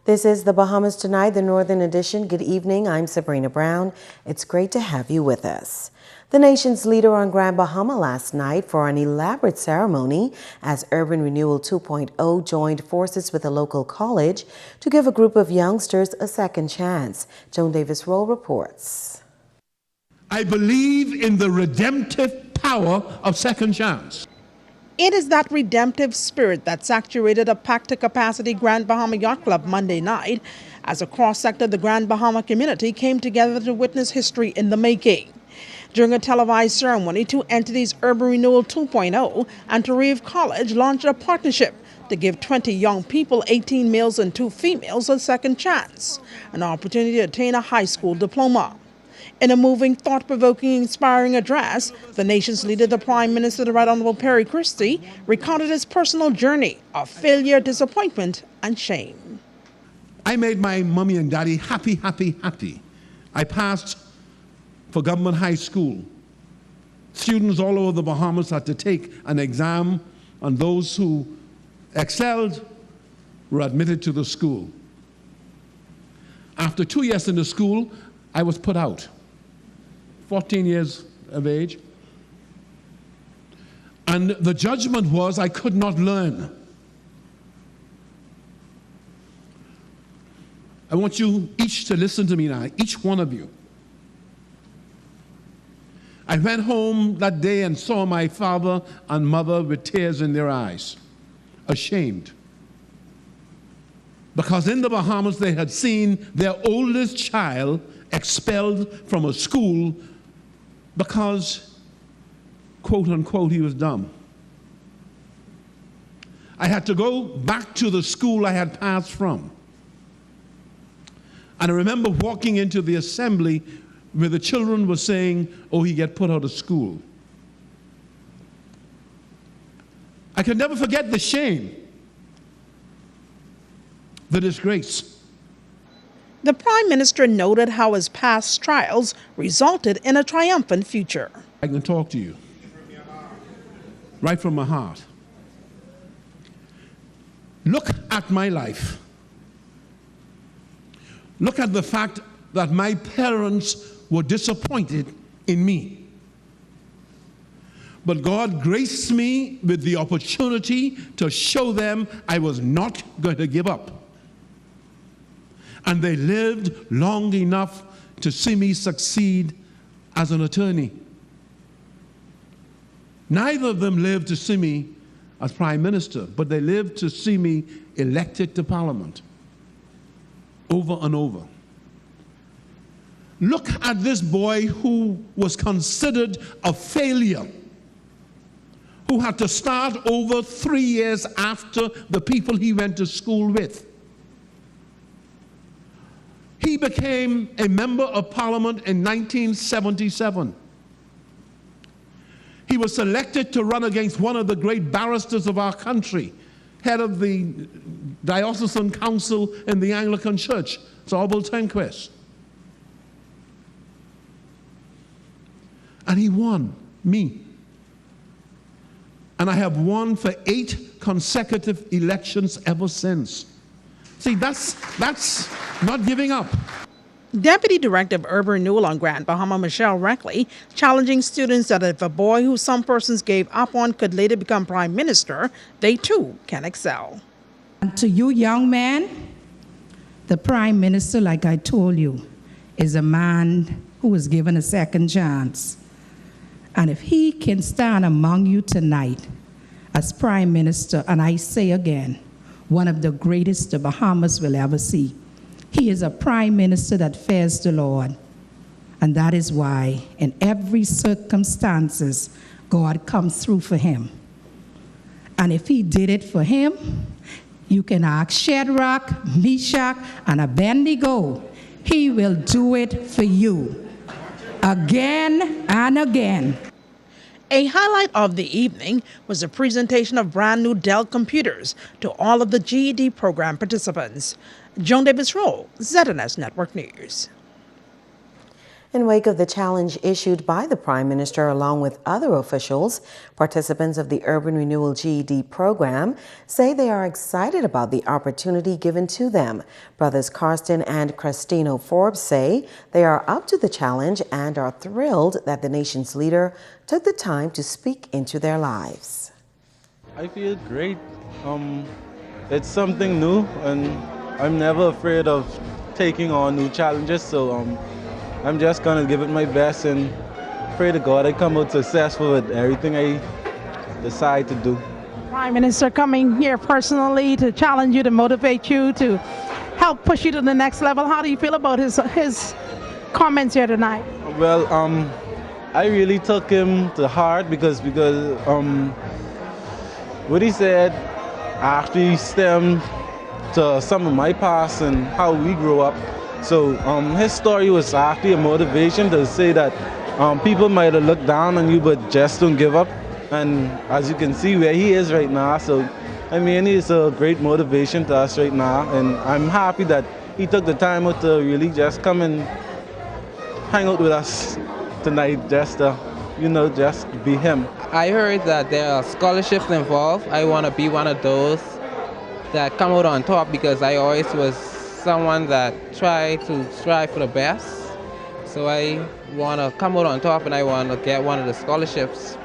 This is the Bahamas Tonight, the Northern Edition. Good evening. I'm Sabrina Brown. It's great to have you with us. The nation's leader on Grand Bahama last night for an elaborate ceremony as Urban Renewal 2.0 joined forces with a local college to give a group of youngsters a second chance. Joan Davis-Roll reports. I believe in the redemptive power of second chance. It is that redemptive spirit that saturated a packed-to-capacity Grand Bahama Yacht Club Monday night as a cross-sector of the Grand Bahama community came together to witness history in the making. During a televised ceremony, two entities, Urban Renewal 2.0 and Tarif College, launched a partnership to give 20 young people, 18 males and 2 females, a second chance, an opportunity to attain a high school diploma. In a moving, thought-provoking, inspiring address, the nation's leader, the Prime Minister, the Right Honorable Perry Christie, recounted his personal journey of failure, disappointment, and shame. I made my mommy and daddy happy, happy, happy. I passed for government high school. Students all over the Bahamas had to take an exam, and those who excelled were admitted to the school. After 2 years in the school, I was put out. 14 years of age. And the judgment was I could not learn. I want you each to listen to me now, each one of you. I went home that day and saw my father and mother with tears in their eyes, ashamed. Because in the Bahamas they had seen their oldest child expelled from a school because, quote unquote, he was dumb. I had to go back to the school I had passed from. And I remember walking into the assembly where the children were saying, oh, he get put out of school. I can never forget the shame, the disgrace. The Prime Minister noted how his past trials resulted in a triumphant future. I can talk to you right from my heart. Look at my life. Look at the fact that my parents were disappointed in me. But God graced me with the opportunity to show them I was not going to give up. And they lived long enough to see me succeed as an attorney. Neither of them lived to see me as Prime Minister, but they lived to see me elected to Parliament over and over. Look at this boy who was considered a failure, who had to start over 3 years after the people he went to school with. He became a member of Parliament in 1977. He was selected to run against one of the great barristers of our country, head of the Diocesan Council in the Anglican Church, Sir Abel Tenquest. And he won me. And I have won for 8 consecutive elections ever since. See, that's not giving up. Deputy Director of Urban Renewal on Grand Bahama, Michelle Reckley, challenging students that if a boy who some persons gave up on could later become Prime Minister, they too can excel. And to you young men, the Prime Minister, like I told you, is a man who was given a second chance. And if he can stand among you tonight as Prime Minister, and I say again, one of the greatest the Bahamas will ever see. He is a Prime Minister that fears the Lord. And that is why in every circumstances, God comes through for him. And if he did it for him, you can ask Shadrach, Meshach, and Abednego. He will do it for you again and again. A highlight of the evening was a presentation of brand new Dell computers to all of the GED program participants. Joan Davis-Roll, ZNS Network News. In wake of the challenge issued by the Prime Minister along with other officials, participants of the Urban Renewal GED program say they are excited about the opportunity given to them. Brothers Karsten and Cristino Forbes say they are up to the challenge and are thrilled that the nation's leader took the time to speak into their lives. I feel great. It's something new, and I'm never afraid of taking on new challenges, so I'm just gonna give it my best and pray to God I come out successful with everything I decide to do. Prime Minister coming here personally to challenge you, to motivate you, to help push you to the next level. How do you feel about his comments here tonight? Well, I really took him to heart because what he said actually stemmed to some of my past and how we grew up. So his story was actually a motivation to say that people might have looked down on you, but just don't give up. And as you can see where he is right now, so I mean, he's a great motivation to us right now. And I'm happy that he took the time out to really just come and hang out with us tonight, just to, just be him. I heard that there are scholarships involved. I want to be one of those that come out on top because I always was someone that tried to strive for the best. So I want to come out on top and I want to get one of the scholarships.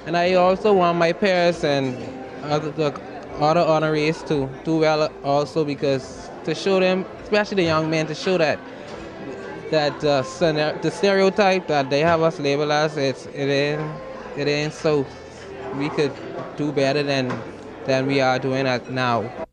And I also want my parents and the other honorees to do well also, because to show them, especially the young men, to show that the stereotype that they have us labeled as, it ain't so. We could do better than we are doing it now.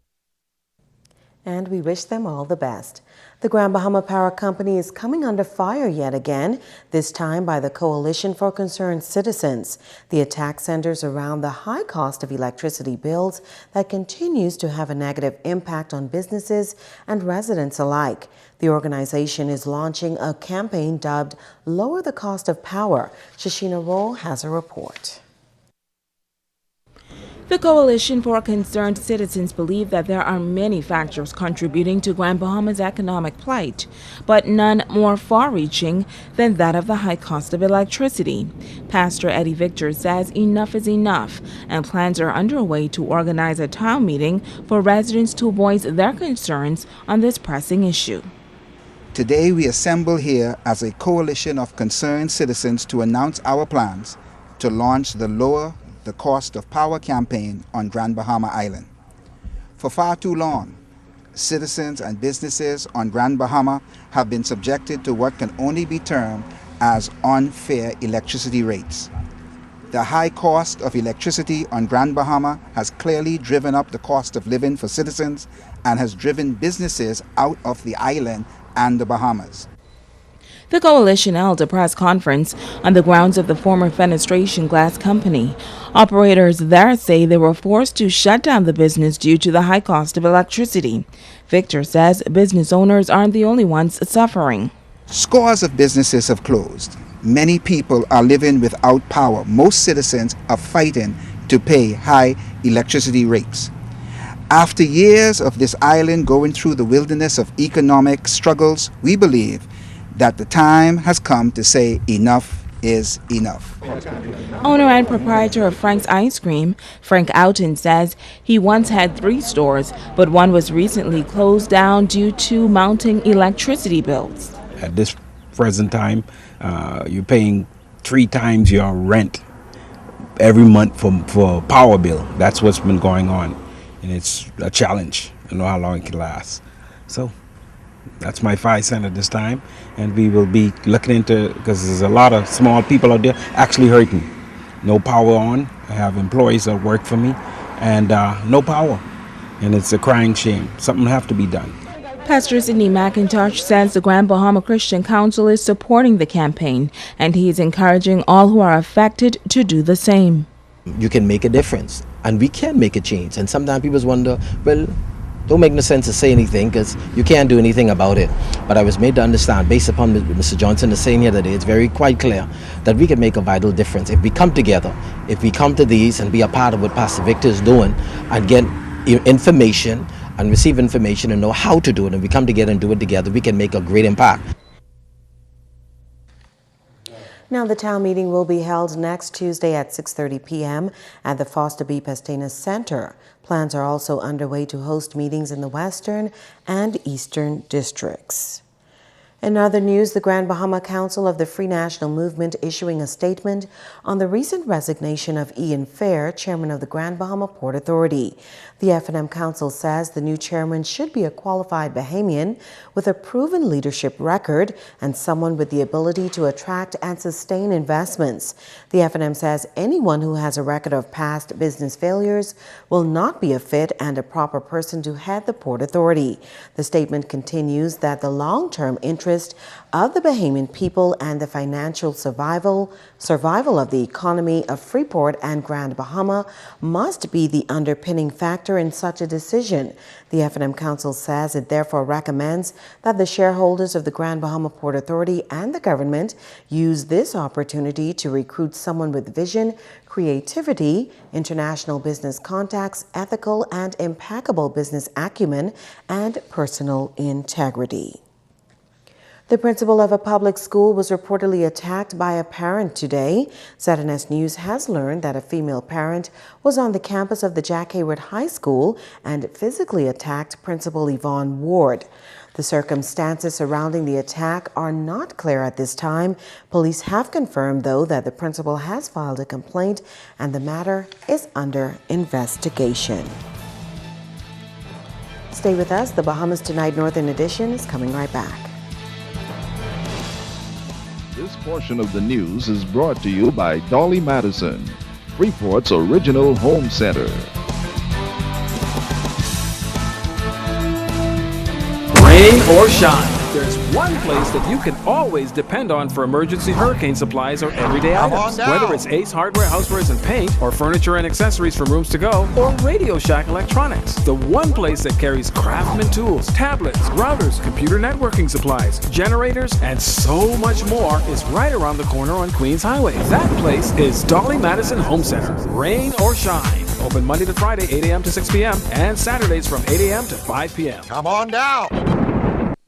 And we wish them all the best. The Grand Bahama Power Company is coming under fire yet again, this time by the Coalition for Concerned Citizens. The attack centers around the high cost of electricity bills that continues to have a negative impact on businesses and residents alike. The organization is launching a campaign dubbed Lower the Cost of Power. Shashina Roll has a report. The Coalition for Concerned Citizens believe that there are many factors contributing to Grand Bahama's economic plight, but none more far-reaching than that of the high cost of electricity. Pastor Eddie Victor says enough is enough, and plans are underway to organize a town meeting for residents to voice their concerns on this pressing issue. Today we assemble here as a coalition of concerned citizens to announce our plans to launch the Lower the Cost of Power campaign on Grand Bahama Island. For far too long, citizens and businesses on Grand Bahama have been subjected to what can only be termed as unfair electricity rates. The high cost of electricity on Grand Bahama has clearly driven up the cost of living for citizens and has driven businesses out of the island and the Bahamas. The coalition held a press conference on the grounds of the former Fenestration Glass Company. Operators there say they were forced to shut down the business due to the high cost of electricity. Victor says business owners aren't the only ones suffering. Scores of businesses have closed. Many people are living without power. Most citizens are fighting to pay high electricity rates. After years of this island going through the wilderness of economic struggles, we believe that the time has come to say enough is enough. Owner and proprietor of Frank's Ice Cream, Frank Outen, says he once had 3 stores, but one was recently closed down due to mounting electricity bills. At this present time, you're paying 3 times your rent every month for power bill. That's what's been going on, and it's a challenge. I don't know how long it can last. So that's my 5 cents at this time, and we will be looking into, because there's a lot of small people out there actually hurting. No power on. I have employees that work for me, and no power, and it's a crying shame. Something have to be done. Pastor Sidney McIntosh says the Grand Bahama Christian Council is supporting the campaign, and he is encouraging all who are affected to do the same. You can make a difference, and we can make a change. And sometimes people wonder, well, don't make no sense to say anything because you can't do anything about it. But I was made to understand, based upon what Mr. Johnson is saying here today, it's very quite clear that we can make a vital difference if we come together, if we come to these and be a part of what Pastor Victor is doing and get information and receive information and know how to do it, and we come together and do it together, we can make a great impact. Now, the town meeting will be held next Tuesday at 6:30 p.m. at the Foster B. Pestana Center. Plans are also underway to host meetings in the Western and Eastern districts. In other news, the Grand Bahama Council of the Free National Movement issuing a statement on the recent resignation of Ian Fair, chairman of the Grand Bahama Port Authority. The F&M Council says the new chairman should be a qualified Bahamian with a proven leadership record and someone with the ability to attract and sustain investments. The F&M says anyone who has a record of past business failures will not be a fit and a proper person to head the Port Authority. The statement continues that the long-term interest of the Bahamian people and the financial survival of the economy of Freeport and Grand Bahama must be the underpinning factor in such a decision. The F&M Council says it therefore recommends that the shareholders of the Grand Bahama Port Authority and the government use this opportunity to recruit someone with vision, creativity, international business contacts, ethical and impeccable business acumen, and personal integrity. The principal of a public school was reportedly attacked by a parent today. ZNS News has learned that a female parent was on the campus of the Jack Hayward High School and physically attacked Principal Yvonne Ward. The circumstances surrounding the attack are not clear at this time. Police have confirmed, though, that the principal has filed a complaint and the matter is under investigation. Stay with us. The Bahamas Tonight Northern Edition is coming right back. This portion of the news is brought to you by Dolly Madison, Freeport's original home center. Rain or shine, there's one place that you can always depend on for emergency hurricane supplies or everyday items. Whether it's Ace Hardware, housewares and paint, or furniture and accessories from Rooms to Go, or Radio Shack Electronics. The one place that carries Craftsman tools, tablets, routers, computer networking supplies, generators, and so much more is right around the corner on Queens Highway. That place is Dolly Madison Home Center. Rain or shine. Open Monday to Friday, 8 a.m. to 6 p.m. and Saturdays from 8 a.m. to 5 p.m. Come on down.